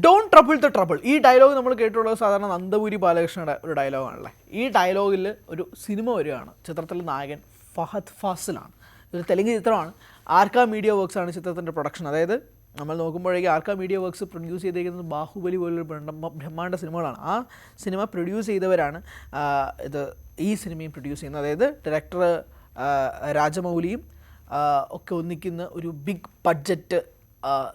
Don't trouble the trouble. ഈ dialogue നമ്മൾ കേട്ടുള്ളത് സാധാരണ നന്ദപുരി ബാലകൃഷ്ണയുടെ ഒരു ഡയലോഗാണല്ലേ. ഈ ഡയലോഗിൽ ഒരു സിനിമ വരികയാണ്. ചിത്രത്തിലെ നായകൻ ഫഹദ് ഫാസിലാണ്. ഇതൊരു തെലുങ്ക് ചിത്രമാണ്. ആർക്ക മീഡിയ വർക്ക്സ് ആണ് ചിത്രത്തിൻ്റെ പ്രൊഡക്ഷൻ. അതായത് നമ്മൾ നോക്കുമ്പോഴേക്കും ആർക്ക മീഡിയ വർക്ക്സ് പ്രൊഡ്യൂസ് ചെയ്തിരിക്കുന്നത് ബാഹുബലി പോലൊരു ബ്രഹ്മാണ്ഡ സിനിമകളാണ്. ആ സിനിമ പ്രൊഡ്യൂസ് ചെയ്തവരാണ് ഈ സിനിമയും പ്രൊഡ്യൂസ് ചെയ്യുന്നത്. അതായത് ഡയറക്ടർ രാജമൗലിയും ഒക്കെ ഒന്നിക്കുന്ന ഒരു ബിഗ് ബഡ്ജറ്റ്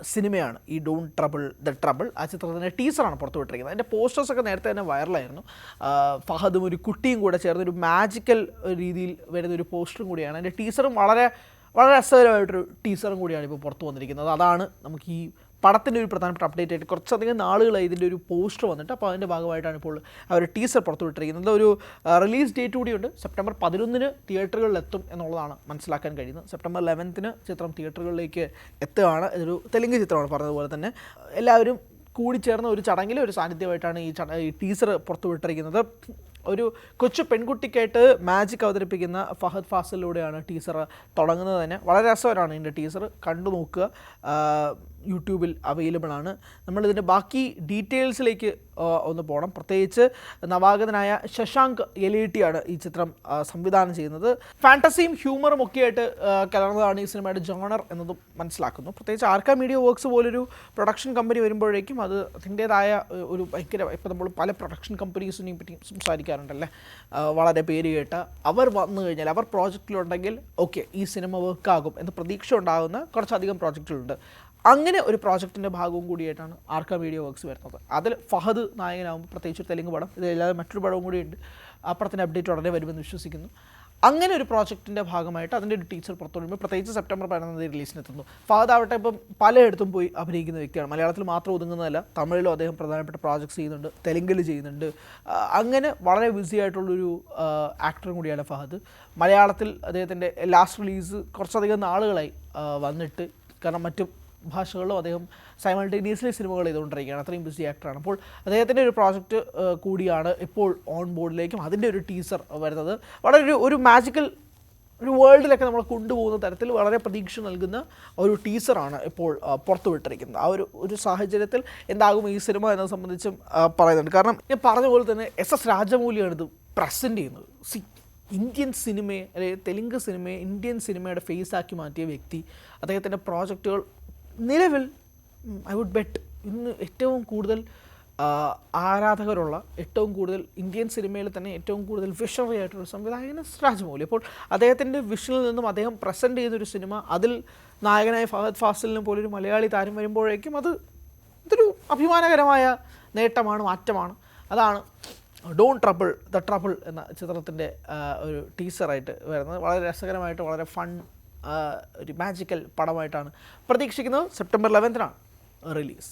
സിനിമയാണ് ഈ ഡോണ്ട് ട്രബിൾ ദ ട്രബിൾ. ആ ചിത്രത്തിൻ്റെ ടീസറാണ് പുറത്തു വിട്ടിരിക്കുന്നത്. അതിൻ്റെ പോസ്റ്റേഴ്സൊക്കെ നേരത്തെ തന്നെ വൈറലായിരുന്നു. ഫഹദും ഒരു കുട്ടിയും കൂടെ ചേർന്ന് ഒരു മാജിക്കൽ രീതിയിൽ വരുന്ന ഒരു പോസ്റ്ററും കൂടിയാണ്. അതിൻ്റെ ടീസറും വളരെ വളരെ രസകരമായിട്ടൊരു ടീസറും കൂടിയാണ് ഇപ്പോൾ പുറത്തു വന്നിരിക്കുന്നത്. അതാണ് നമുക്ക് ഈ പടത്തിൻ്റെ ഒരു പ്രധാനപ്പെട്ട അപ്ഡേറ്റ് ആയിട്ട് കുറച്ചധികം നാളുകളായി ഇതിൻ്റെ ഒരു പോസ്റ്റർ വന്നിട്ട്. അപ്പോൾ അതിൻ്റെ ഭാഗമായിട്ടാണ് ഇപ്പോൾ അവർ ടീസർ പുറത്തുവിട്ടിരിക്കുന്നത്. ഒരു റിലീസ് ഡേറ്റ് കൂടിയുണ്ട്. സെപ്റ്റംബർ 11 തിയേറ്ററുകളിലെത്തും എന്നുള്ളതാണ് മനസ്സിലാക്കാൻ കഴിയുന്നത്. സെപ്റ്റംബർ 11 ചിത്രം തിയേറ്ററുകളിലേക്ക് എത്തുകയാണ്. ഇതൊരു തെലുങ്ക് ചിത്രമാണ് പറഞ്ഞതുപോലെ തന്നെ. എല്ലാവരും കൂടിച്ചേർന്ന ഒരു ചടങ്ങിൽ ഒരു സാന്നിധ്യമായിട്ടാണ് ഈ ടീസർ പുറത്തുവിട്ടിരിക്കുന്നത്. ഒരു കൊച്ചു പെൺകുട്ടിക്കായിട്ട് മാജിക് അവതരിപ്പിക്കുന്ന ഫഹദ് ഫാസിലൂടെയാണ് ടീസർ തുടങ്ങുന്നത് തന്നെ. വളരെ രസകരമാണ് ഇതിൻ്റെ ടീസർ, കണ്ടു നോക്കുക. യൂട്യൂബിൽ അവൈലബിൾ ആണ്. നമ്മളിതിൻ്റെ ബാക്കി ഡീറ്റെയിൽസിലേക്ക് ഒന്ന് പോകണം. പ്രത്യേകിച്ച് നവാഗതനായ ശശാങ്ക് യെലേട്ടിയാണ് ഈ ചിത്രം സംവിധാനം ചെയ്യുന്നത്. ഫാൻറ്റസിയും ഹ്യൂമറും ഒക്കെയായിട്ട് കലർന്നതാണ് ഈ സിനിമയുടെ ജോണർ എന്നതും മനസ്സിലാക്കുന്നു. പ്രത്യേകിച്ച് ആർക്ക മീഡിയ വർക്ക്സ് പോലൊരു പ്രൊഡക്ഷൻ കമ്പനി വരുമ്പോഴേക്കും അത് അതിൻ്റേതായ ഒരു ഭയങ്കര, ഇപ്പോൾ നമ്മൾ പല പ്രൊഡക്ഷൻ കമ്പനീസിനെയും പറ്റി സംസാരിക്കാറുണ്ടല്ലേ, വളരെ പേര് കേട്ട അവർ വന്നു കഴിഞ്ഞാൽ അവർ പ്രോജക്റ്റിലുണ്ടെങ്കിൽ ഓക്കെ ഈ സിനിമ വർക്കാകും എന്ന് പ്രതീക്ഷ ഉണ്ടാകുന്ന കുറച്ചധികം പ്രോജക്റ്റുകളുണ്ട്. അങ്ങനെ ഒരു പ്രോജക്റ്റിൻ്റെ ഭാഗവും കൂടിയായിട്ടാണ് ആർക്ക മീഡിയ വർക്ക്സ് വരുന്നത്. അതിൽ ഫഹദ് നായകനാകുമ്പോൾ പ്രത്യേകിച്ച് ഒരു തെലുങ്ക് പടം, ഇതല്ലാതെ മറ്റൊരു പടവും കൂടിയുണ്ട്. ആ പടത്തിൻ്റെ അപ്ഡേറ്റ് ഉടനെ വരുമെന്ന് വിശ്വസിക്കുന്നു. അങ്ങനെ ഒരു പ്രോജക്റ്റിൻ്റെ ഭാഗമായിട്ട് അതിൻ്റെ ഒരു ടീച്ചർ പുറത്തു വരുമ്പോൾ പ്രത്യേകിച്ച് സെപ്റ്റംബർ 11 റിലീസിനെത്തുന്നു. ഫഹദ് ആവട്ടെ ഇപ്പം പലയിടത്തും പോയി അഭിനയിക്കുന്ന വ്യക്തിയാണ്. മലയാളത്തിൽ മാത്രം ഒതുങ്ങുന്നതല്ല, തമിഴിലും അദ്ദേഹം പ്രധാനപ്പെട്ട പ്രോജക്ട്സ് ചെയ്യുന്നുണ്ട്, തെലുങ്കിൽ ചെയ്യുന്നുണ്ട്. അങ്ങനെ വളരെ ബിസി ആയിട്ടുള്ളൊരു ആക്ടറും കൂടിയാണ് ഫഹദ്. മലയാളത്തിൽ അദ്ദേഹത്തിൻ്റെ ലാസ്റ്റ് റിലീസ് കുറച്ചധികം നാളുകളായി വന്നിട്ട്, കാരണം മറ്റു ഭാഷകളിലും അദ്ദേഹം സൈമൾട്ടേനിയസ്ലി സിനിമകൾ ചെയ്തുകൊണ്ടിരിക്കുകയാണ്. അത്രയും ബിസി ആക്ടറാണ്. അപ്പോൾ അദ്ദേഹത്തിൻ്റെ ഒരു പ്രോജക്റ്റ് കൂടിയാണ് ഇപ്പോൾ ഓൺ ബോർഡിലേക്കും അതിൻ്റെ ഒരു ടീസർ വരുന്നത്. വളരെ ഒരു മാജിക്കൽ ഒരു വേൾഡിലൊക്കെ നമ്മൾ കൊണ്ടുപോകുന്ന തരത്തിൽ വളരെ പ്രതീക്ഷ നൽകുന്ന ഒരു ടീസറാണ് ഇപ്പോൾ പുറത്തുവിട്ടിരിക്കുന്നത്. ആ ഒരു സാഹചര്യത്തിൽ എന്താകും ഈ സിനിമ എന്നത് സംബന്ധിച്ചും പറയുന്നുണ്ട്. കാരണം ഞാൻ പറഞ്ഞ പോലെ തന്നെ SS രാജമൗലിയാണ് ഇത് പ്രസൻറ്റ് ചെയ്യുന്നത്. ഇന്ത്യൻ സിനിമയെ അല്ലെങ്കിൽ തെലുങ്ക് സിനിമയെ ഇന്ത്യൻ സിനിമയുടെ ഫേസാക്കി മാറ്റിയ വ്യക്തി. അദ്ദേഹത്തിൻ്റെ പ്രോജക്റ്റുകൾ നിലവിൽ ഐ വുഡ് ബെറ്റ് ഇന്ന് ഏറ്റവും കൂടുതൽ ആരാധകരുള്ള, ഏറ്റവും കൂടുതൽ ഇന്ത്യൻ സിനിമയിൽ തന്നെ ഏറ്റവും കൂടുതൽ വിഷണറി ആയിട്ടുള്ള സംവിധായകൻ രാജമൗലി. അപ്പോൾ അദ്ദേഹത്തിൻ്റെ വിഷനിൽ നിന്നും അദ്ദേഹം പ്രസൻറ്റ് ചെയ്തൊരു സിനിമ, അതിൽ നായകനായ ഫഹദ് ഫാസിലിനെ പോലൊരു മലയാളി താരം വരുമ്പോഴേക്കും ഇതൊരു അഭിമാനകരമായ നേട്ടമാണ്, മാറ്റമാണ്. അതാണ് ഡോണ്ട് ട്രബിൾ ദ ട്രബിൾ എന്ന ചിത്രത്തിൻ്റെ ഒരു ടീസറായിട്ട് വരുന്നത്. വളരെ രസകരമായിട്ട് വളരെ ഫൺ ഒരു മാജിക്കൽ പടമായിട്ടാണ് പ്രതീക്ഷിക്കുന്നത്. September 11 release.